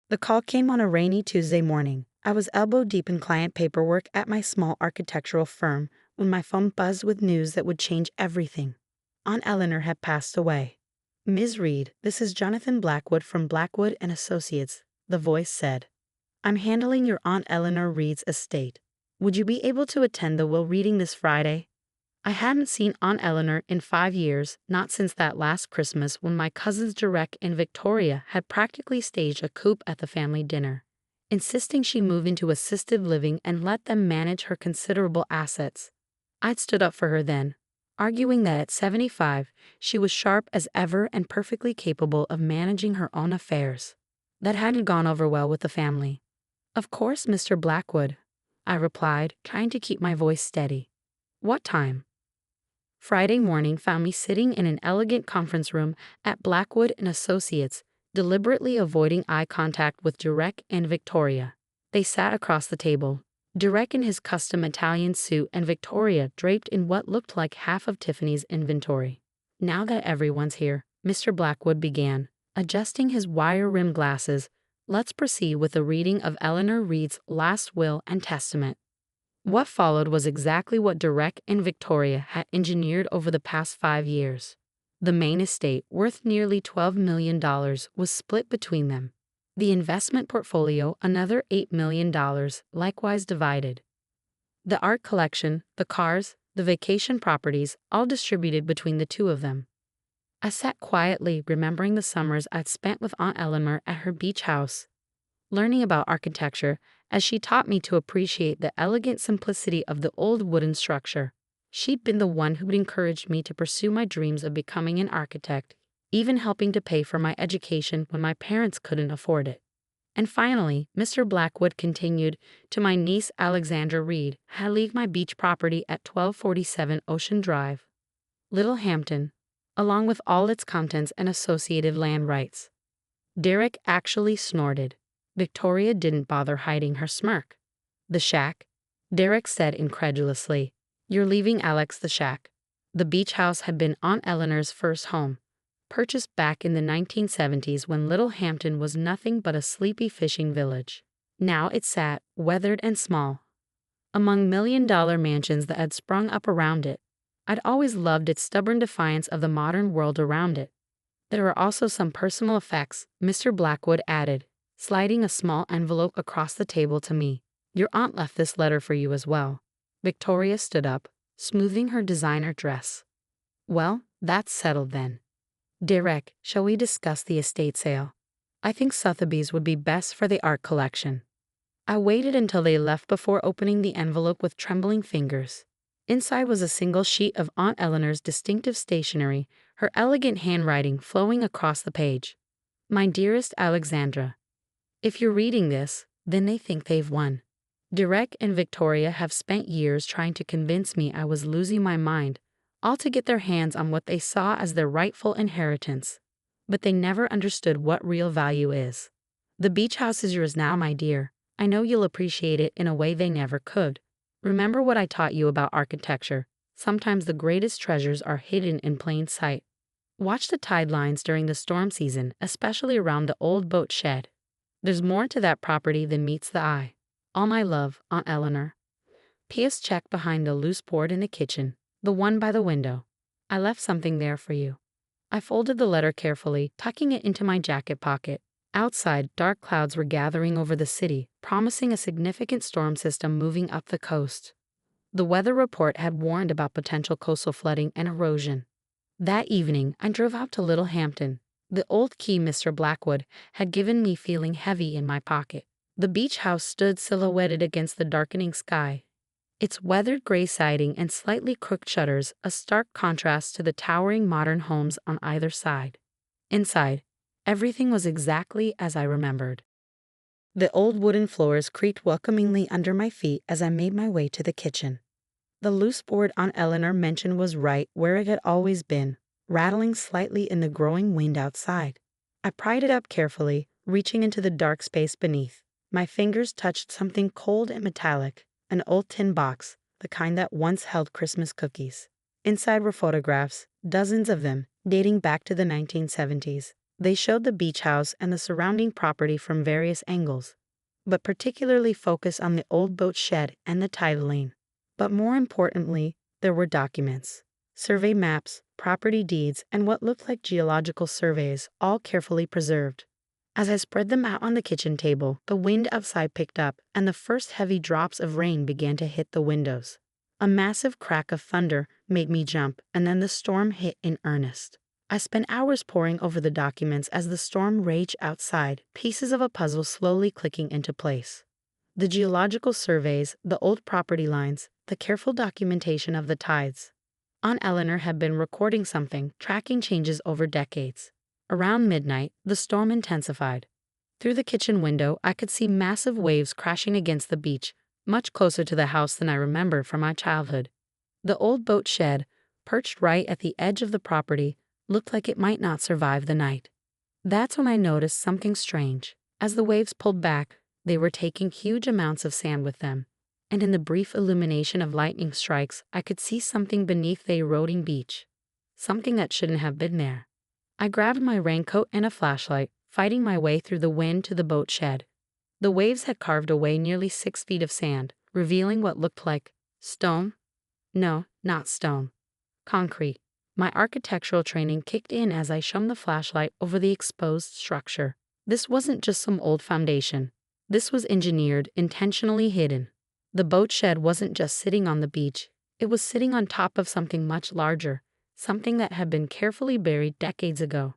The call came on a rainy Tuesday morning. I was elbow-deep in client paperwork at my small architectural firm when my phone buzzed with news that would change everything. Aunt Eleanor had passed away. "Ms. Reed, this is Jonathan Blackwood from Blackwood Associates," the voice said. "I'm handling your Aunt Eleanor Reed's estate. Would you be able to attend the will reading this Friday?" I hadn't seen Aunt Eleanor in 5 years, not since that last Christmas when my cousins Derek and Victoria had practically staged a coup at the family dinner, insisting she move into assisted living and let them manage her considerable assets. I'd stood up for her then, arguing that at 75, she was sharp as ever and perfectly capable of managing her own affairs. That hadn't gone over well with the family. "Of course, Mr. Blackwood," I replied, trying to keep my voice steady. "What time?" Friday morning found me sitting in an elegant conference room at Blackwood Associates, deliberately avoiding eye contact with Derek and Victoria. They sat across the table, Derek in his custom Italian suit and Victoria draped in what looked like half of Tiffany's inventory. "Now that everyone's here," Mr. Blackwood began, adjusting his wire-rimmed glasses, "let's proceed with the reading of Eleanor Reed's last will and testament." What followed was exactly what Derek and Victoria had engineered over the past 5 years. The main estate, worth nearly $12 million, was split between them. The investment portfolio, another $8 million, likewise divided. The art collection, the cars, the vacation properties, all distributed between the two of them. I sat quietly, remembering the summers I'd spent with Aunt Eleanor at her beach house, learning about architecture as she taught me to appreciate the elegant simplicity of the old wooden structure. She'd been the one who'd encouraged me to pursue my dreams of becoming an architect, even helping to pay for my education when my parents couldn't afford it. And finally, Mr. Blackwood continued, "To my niece Alexandra Reed, I leave my beach property at 1247 Ocean Drive, Little Hampton, along with all its contents and associated land rights." Derek actually snorted. Victoria didn't bother hiding her smirk. "The shack?" Derek said incredulously. "You're leaving Alex the shack." The beach house had been Aunt Eleanor's first home, purchased back in the 1970s when Little Hampton was nothing but a sleepy fishing village. Now it sat, weathered and small, among million-dollar mansions that had sprung up around it. I'd always loved its stubborn defiance of the modern world around it. "There are also some personal effects," Mr. Blackwood added, sliding a small envelope across the table to me. "Your aunt left this letter for you as well." Victoria stood up, smoothing her designer dress. "Well, that's settled then. Derek, shall we discuss the estate sale? I think Sotheby's would be best for the art collection." I waited until they left before opening the envelope with trembling fingers. Inside was a single sheet of Aunt Eleanor's distinctive stationery, her elegant handwriting flowing across the page. "My dearest Alexandra, if you're reading this, then they think they've won. Derek and Victoria have spent years trying to convince me I was losing my mind, all to get their hands on what they saw as their rightful inheritance. But they never understood what real value is. The beach house is yours now, my dear. I know you'll appreciate it in a way they never could. Remember what I taught you about architecture. Sometimes the greatest treasures are hidden in plain sight. Watch the tide lines during the storm season, especially around the old boat shed. There's more to that property than meets the eye. All my love, Aunt Eleanor." P.S. Check behind the loose board in the kitchen, the one by the window. "I left something there for you." I folded the letter carefully, tucking it into my jacket pocket. Outside, dark clouds were gathering over the city, promising a significant storm system moving up the coast. The weather report had warned about potential coastal flooding and erosion. That evening, I drove out to Little Hampton, the old key Mr. Blackwood had given me feeling heavy in my pocket. The beach house stood silhouetted against the darkening sky, its weathered gray siding and slightly crooked shutters a stark contrast to the towering modern homes on either side. Inside, everything was exactly as I remembered. The old wooden floors creaked welcomingly under my feet as I made my way to the kitchen. The loose board Aunt Eleanor mentioned was right where it had always been, rattling slightly in the growing wind outside. I pried it up carefully, reaching into the dark space beneath. My fingers touched something cold and metallic, an old tin box, the kind that once held Christmas cookies. Inside were photographs, dozens of them, dating back to the 1970s. They showed the beach house and the surrounding property from various angles, but particularly focused on the old boat shed and the tidal lane. But more importantly, there were documents, survey maps, property deeds, and what looked like geological surveys, all carefully preserved. As I spread them out on the kitchen table, the wind outside picked up, and the first heavy drops of rain began to hit the windows. A massive crack of thunder made me jump, and then the storm hit in earnest. I spent hours poring over the documents as the storm raged outside, pieces of a puzzle slowly clicking into place. The geological surveys, the old property lines, the careful documentation of the tides. Aunt Eleanor had been recording something, tracking changes over decades. Around midnight, the storm intensified. Through the kitchen window, I could see massive waves crashing against the beach, much closer to the house than I remembered from my childhood. The old boat shed, perched right at the edge of the property, looked like it might not survive the night. That's when I noticed something strange. As the waves pulled back, they were taking huge amounts of sand with them, and in the brief illumination of lightning strikes, I could see something beneath the eroding beach. Something that shouldn't have been there. I grabbed my raincoat and a flashlight, fighting my way through the wind to the boat shed. The waves had carved away nearly 6 feet of sand, revealing what looked like stone. No, not stone. Concrete. My architectural training kicked in as I shone the flashlight over the exposed structure. This wasn't just some old foundation. This was engineered, intentionally hidden. The boat shed wasn't just sitting on the beach. It was sitting on top of something much larger, something that had been carefully buried decades ago.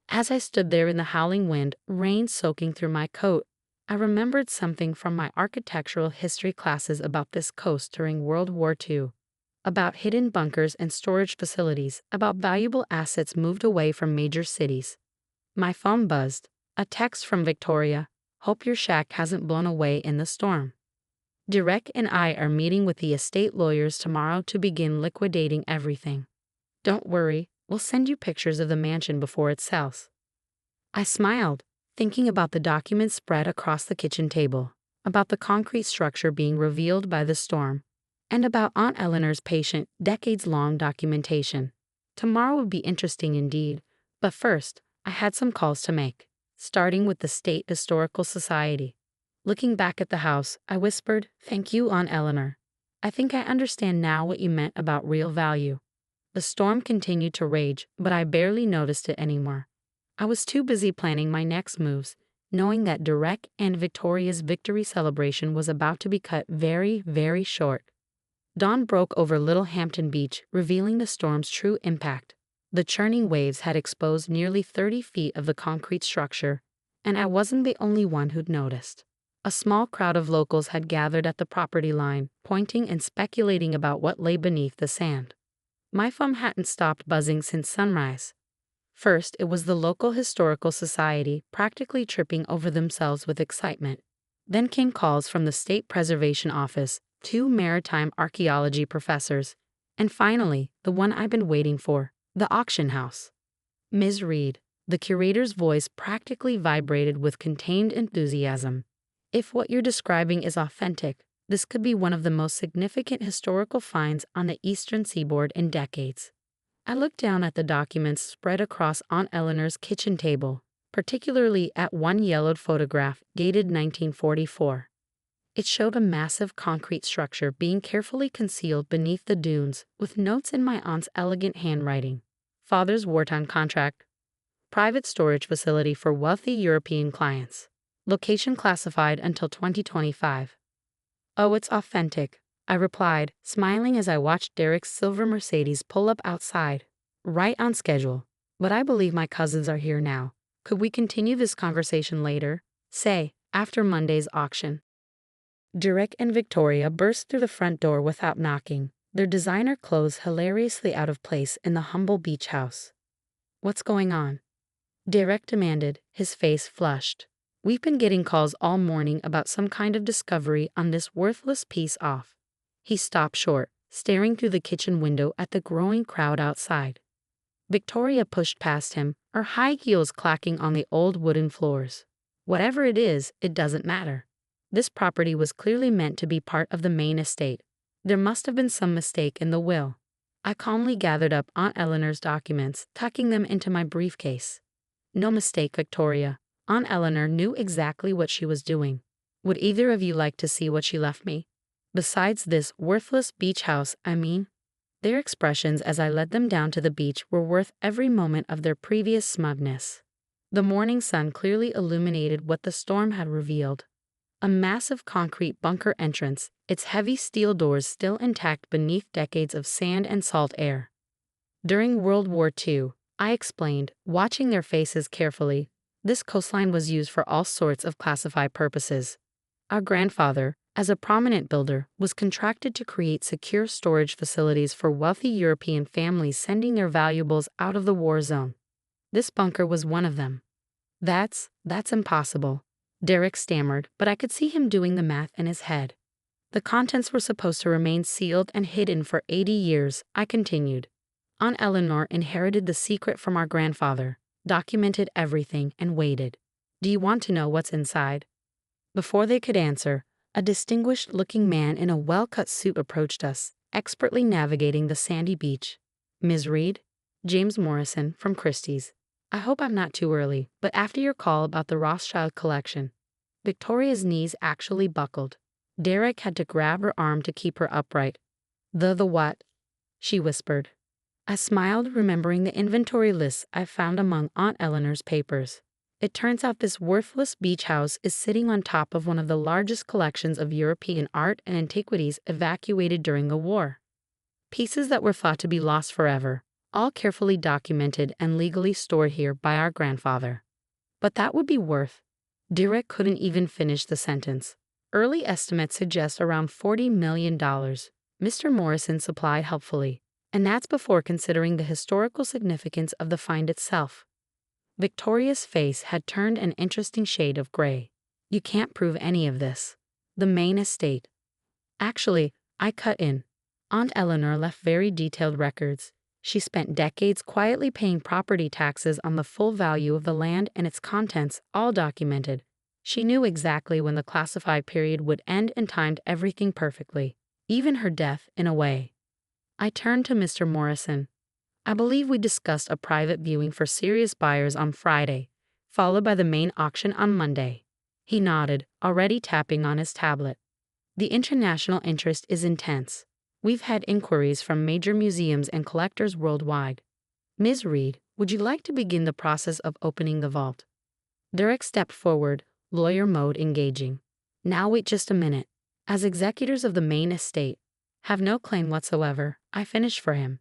As I stood there in the howling wind, rain soaking through my coat, I remembered something from my architectural history classes about this coast during World War II. About hidden bunkers and storage facilities, about valuable assets moved away from major cities. My phone buzzed. A text from Victoria. Hope your shack hasn't blown away in the storm. Derek and I are meeting with the estate lawyers tomorrow to begin liquidating everything. Don't worry, we'll send you pictures of the mansion before it sells. I smiled, thinking about the documents spread across the kitchen table, about the concrete structure being revealed by the storm, and about Aunt Eleanor's patient, decades-long documentation. Tomorrow would be interesting indeed, but first, I had some calls to make, starting with the State Historical Society. Looking back at the house, I whispered, "Thank you, Aunt Eleanor. I think I understand now what you meant about real value." The storm continued to rage, but I barely noticed it anymore. I was too busy planning my next moves, knowing that Derek and Victoria's victory celebration was about to be cut very, very short. Dawn broke over Little Hampton Beach, revealing the storm's true impact. The churning waves had exposed nearly 30 feet of the concrete structure, and I wasn't the only one who'd noticed. A small crowd of locals had gathered at the property line, pointing and speculating about what lay beneath the sand. My phone hadn't stopped buzzing since sunrise. First, it was the local historical society practically tripping over themselves with excitement. Then came calls from the State Preservation Office, 2 maritime archaeology professors, and finally, the one I've been waiting for, the auction house. Ms. Reed, the curator's voice practically vibrated with contained enthusiasm. If what you're describing is authentic, this could be one of the most significant historical finds on the eastern seaboard in decades. I looked down at the documents spread across Aunt Eleanor's kitchen table, particularly at one yellowed photograph dated 1944. It showed a massive concrete structure being carefully concealed beneath the dunes, with notes in my aunt's elegant handwriting. Father's wartime contract. Private storage facility for wealthy European clients. Location classified until 2025. "Oh, it's authentic," I replied, smiling as I watched Derek's silver Mercedes pull up outside. "Right on schedule. But I believe my cousins are here now. Could we continue this conversation later? Say, after Monday's auction?" Derek and Victoria burst through the front door without knocking, their designer clothes hilariously out of place in the humble beach house. "What's going on?" Derek demanded, his face flushed. "We've been getting calls all morning about some kind of discovery on this worthless piece off." He stopped short, staring through the kitchen window at the growing crowd outside. Victoria pushed past him, her high heels clacking on the old wooden floors. "Whatever it is, it doesn't matter. This property was clearly meant to be part of the main estate. There must have been some mistake in the will." I calmly gathered up Aunt Eleanor's documents, tucking them into my briefcase. No mistake, Victoria. Aunt Eleanor knew exactly what she was doing. Would either of you like to see what she left me? Besides this worthless beach house, I mean. Their expressions as I led them down to the beach were worth every moment of their previous smugness. The morning sun clearly illuminated what the storm had revealed. A massive concrete bunker entrance, its heavy steel doors still intact beneath decades of sand and salt air. During World War II, I explained, watching their faces carefully, this coastline was used for all sorts of classified purposes. Our grandfather, as a prominent builder, was contracted to create secure storage facilities for wealthy European families sending their valuables out of the war zone. This bunker was one of them. That's impossible, Derek stammered, but I could see him doing the math in his head. The contents were supposed to remain sealed and hidden for 80 years, I continued. Aunt Eleanor inherited the secret from our grandfather, documented everything, and waited. Do you want to know what's inside? Before they could answer, a distinguished-looking man in a well-cut suit approached us, expertly navigating the sandy beach. Ms. Reed? James Morrison, from Christie's. I hope I'm not too early, but after your call about the Rothschild collection. Victoria's knees actually buckled. Derek had to grab her arm to keep her upright. The what? She whispered. I smiled, remembering the inventory lists I found among Aunt Eleanor's papers. It turns out this worthless beach house is sitting on top of one of the largest collections of European art and antiquities evacuated during the war. Pieces that were thought to be lost forever, all carefully documented and legally stored here by our grandfather. But that would be worth. Derek couldn't even finish the sentence. Early estimates suggest around $40 million, Mr. Morrison supplied helpfully, and that's before considering the historical significance of the find itself. Victoria's face had turned an interesting shade of gray. You can't prove any of this. The main estate. Actually, I cut in. Aunt Eleanor left very detailed records. She spent decades quietly paying property taxes on the full value of the land and its contents, all documented. She knew exactly when the classified period would end and timed everything perfectly, even her death, in a way. I turned to Mr. Morrison. I believe we discussed a private viewing for serious buyers on Friday, followed by the main auction on Monday. He nodded, already tapping on his tablet. The international interest is intense. We've had inquiries from major museums and collectors worldwide. Ms. Reed, would you like to begin the process of opening the vault? Derek stepped forward, lawyer mode engaging. Now wait just a minute. As executors of the main estate, have no claim whatsoever, I finished for him.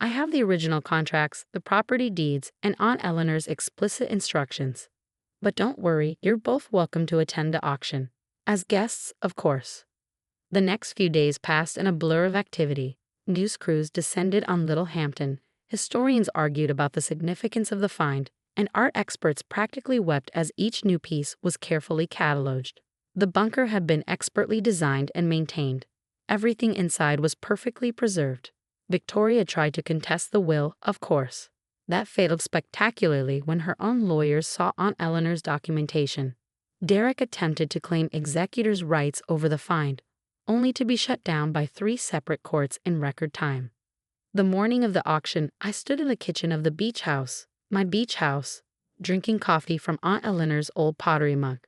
I have the original contracts, the property deeds, and Aunt Eleanor's explicit instructions. But don't worry, you're both welcome to attend the auction. As guests, of course. The next few days passed in a blur of activity. News crews descended on Little Hampton, historians argued about the significance of the find, and art experts practically wept as each new piece was carefully cataloged. The bunker had been expertly designed and maintained. Everything inside was perfectly preserved. Victoria tried to contest the will, of course. That failed spectacularly when her own lawyers saw Aunt Eleanor's documentation. Derek attempted to claim executors' rights over the find, only to be shut down by 3 separate courts in record time. The morning of the auction, I stood in the kitchen of the beach house, my beach house, drinking coffee from Aunt Eleanor's old pottery mug.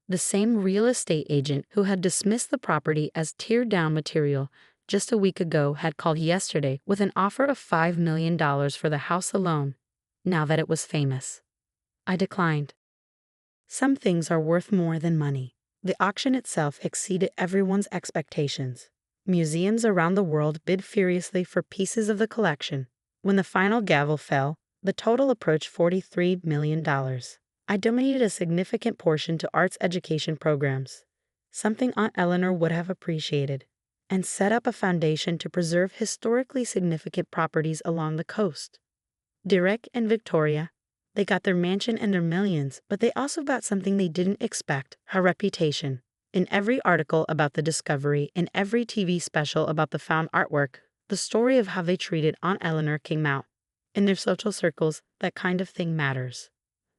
The same real estate agent who had dismissed the property as tear-down material just a week ago had called yesterday with an offer of $5 million for the house alone, now that it was famous. I declined. Some things are worth more than money. The auction itself exceeded everyone's expectations. Museums around the world bid furiously for pieces of the collection. When the final gavel fell, the total approached $43 million. I donated a significant portion to arts education programs, something Aunt Eleanor would have appreciated, and set up a foundation to preserve historically significant properties along the coast. Derek and Victoria, they got their mansion and their millions, but they also got something they didn't expect, her reputation. In every article about the discovery, in every TV special about the found artwork, the story of how they treated Aunt Eleanor came out. In their social circles, that kind of thing matters.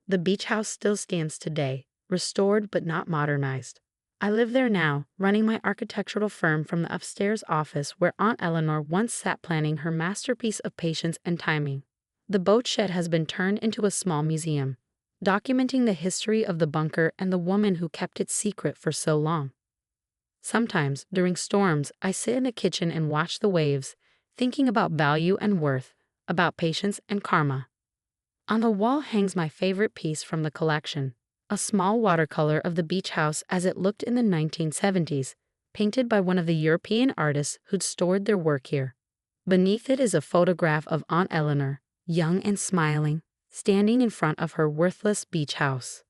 The beach house still stands today, restored but not modernized. I live there now, running my architectural firm from the upstairs office where Aunt Eleanor once sat planning her masterpiece of patience and timing. The boat shed has been turned into a small museum. documenting the history of the bunker and the woman who kept it secret for so long. Sometimes, during storms, I sit in the kitchen and watch the waves, thinking about value and worth, about patience and karma. On the wall hangs my favorite piece from the collection, a small watercolor of the beach house as it looked in the 1970s, painted by one of the European artists who'd stored their work here. Beneath it is a photograph of Aunt Eleanor, young and smiling, standing in front of her worthless beach house.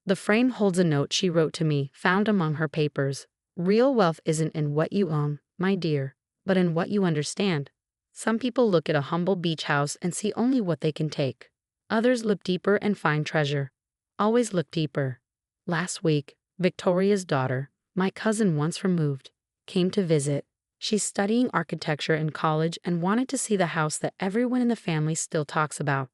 The frame holds a note she wrote to me, found among her papers. Real wealth isn't in what you own, my dear, but in what you understand. Some people look at a humble beach house and see only what they can take. Others look deeper and find treasure. Always look deeper. Last week, Victoria's daughter, my cousin once removed, came to visit. She's studying architecture in college and wanted to see the house that everyone in the family still talks about.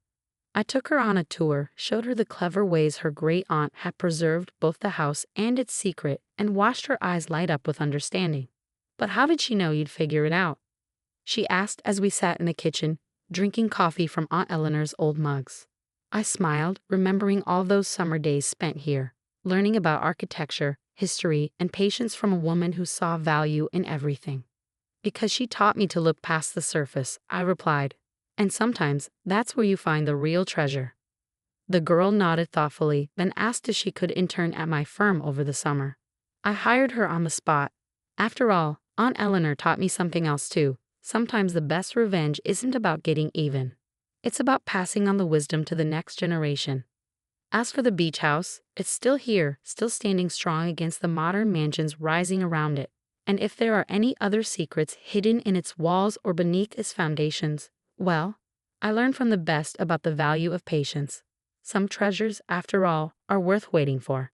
I took her on a tour, showed her the clever ways her great-aunt had preserved both the house and its secret, and watched her eyes light up with understanding. "But how did she know you'd figure it out?" she asked as we sat in the kitchen, drinking coffee from Aunt Eleanor's old mugs. I smiled, remembering all those summer days spent here, learning about architecture, history, and patience from a woman who saw value in everything. "Because she taught me to look past the surface," I replied. "And sometimes that's where you find the real treasure." The girl nodded thoughtfully, then asked if she could intern at my firm over the summer. I hired her on the spot. After all, Aunt Eleanor taught me something else too. Sometimes the best revenge isn't about getting even. It's about passing on the wisdom to the next generation. As for the beach house, it's still here, still standing strong against the modern mansions rising around it. And if there are any other secrets hidden in its walls or beneath its foundations, well, I learned from the best about the value of patience. Some treasures, after all, are worth waiting for.